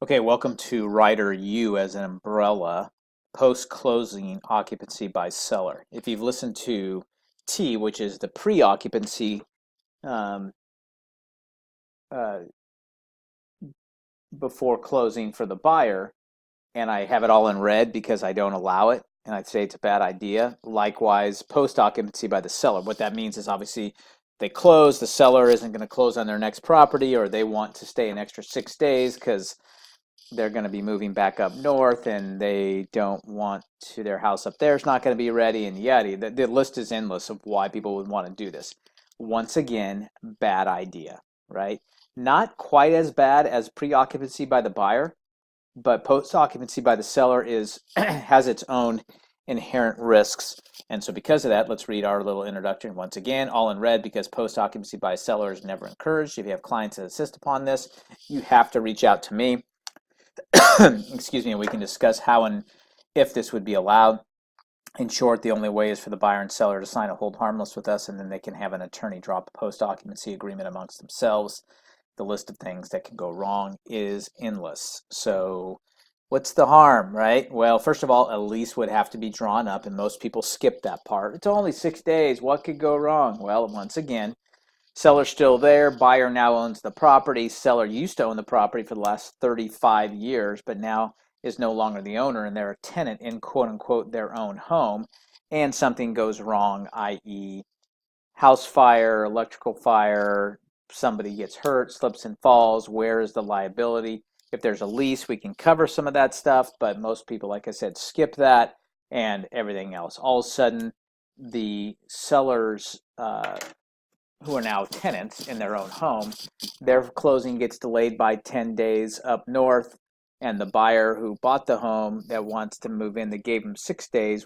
Okay, welcome to Rider U as an umbrella, post-closing occupancy by seller. If you've listened to T, which is the pre-occupancy um, uh, before closing for the buyer, and I have it all in red because I don't allow it, and I'd say it's a bad idea. Likewise, post-occupancy by the seller. What that means is obviously they close, the seller isn't going to close on their next property, or they want to stay an extra 6 days because they're going to be moving back up north and they don't want to, their house up there is not going to be ready, and yada. The list is endless of why people would want to do this. Once again, bad idea, right? Not quite as bad as pre-occupancy by the buyer, but post-occupancy by the seller is has its own inherent risks. And so because of that, let's read our little introduction once again, all in red, because post-occupancy by a seller is never encouraged. If you have clients that insist upon this, you have to reach out to me. Excuse me, and we can discuss how and if this would be allowed. In short, the only way is for the buyer and seller to sign a hold harmless with us, and then they can have an attorney drop a post-occupancy agreement amongst themselves. The list of things that can go wrong is endless. So what's the harm, right? Well, first of all, a lease would have to be drawn up, and most people skip that part. It's only 6 days. What could go wrong? Well, once again, seller's still there. Buyer now owns the property. Seller used to own the property for the last 35 years, but now is no longer the owner, and they're a tenant in quote unquote their own home. And something goes wrong, i.e., house fire, electrical fire, somebody gets hurt, slips and falls. Where is the liability? If there's a lease, we can cover some of that stuff, but most people, like I said, skip that and everything else. All of a sudden, the sellers who are now tenants in their own home, their closing gets delayed by 10 days up north, and the buyer who bought the home that wants to move in, that gave them 6 days,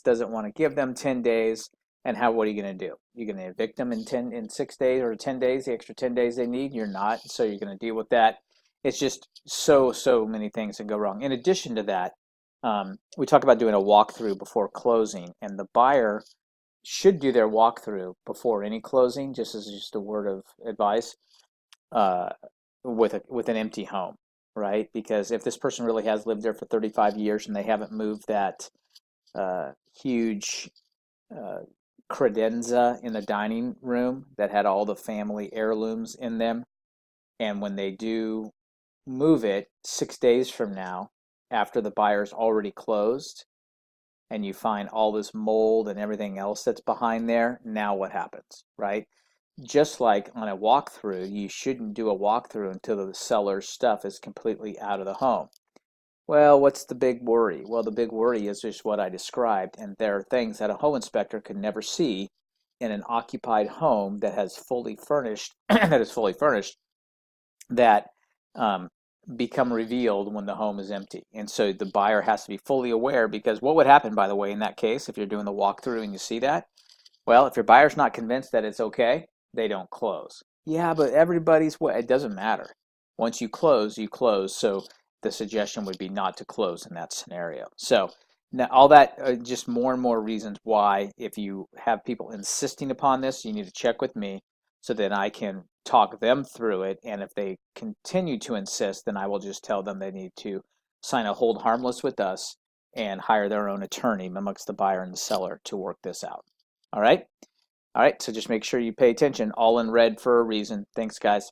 doesn't want to give them 10 days. And what are you going to do? You're going to evict them in 6 days or 10 days, the extra 10 days they need? You're not. So you're going to deal with that. It's just so many things that go wrong. In addition to that, we talk about doing a walkthrough before closing, and the buyer should do their walkthrough before any closing, just as just a word of advice, uh, with an empty home, right? Because if this person really has lived there for 35 years and they haven't moved that huge credenza in the dining room that had all the family heirlooms in them, and when they do move it 6 days from now, after the buyer's already closed, and you find all this mold and everything else that's behind there, now what happens, right? Just like on a walkthrough, you shouldn't do a walkthrough until the seller's stuff is completely out of the home. Well, what's the big worry? Well, the big worry is just what I described, and there are things that a home inspector could never see in an occupied home that has fully furnished, that um, become revealed when the home is empty. And so the buyer has to be fully aware, because what would happen, by the way, in that case, if you're doing the walkthrough and you see that? Well, if your buyer's not convinced that it's okay, they don't close. Yeah, but it doesn't matter. Once you close, you close. So the suggestion would be not to close in that scenario. So now all that, just more and more reasons why, if you have people insisting upon this, you need to check with me so that I can talk them through it. And if they continue to insist, then I will just tell them they need to sign a hold harmless with us and hire their own attorney amongst the buyer and the seller to work this out. All right? All right, so just make sure you pay attention. All in red for a reason. Thanks, guys.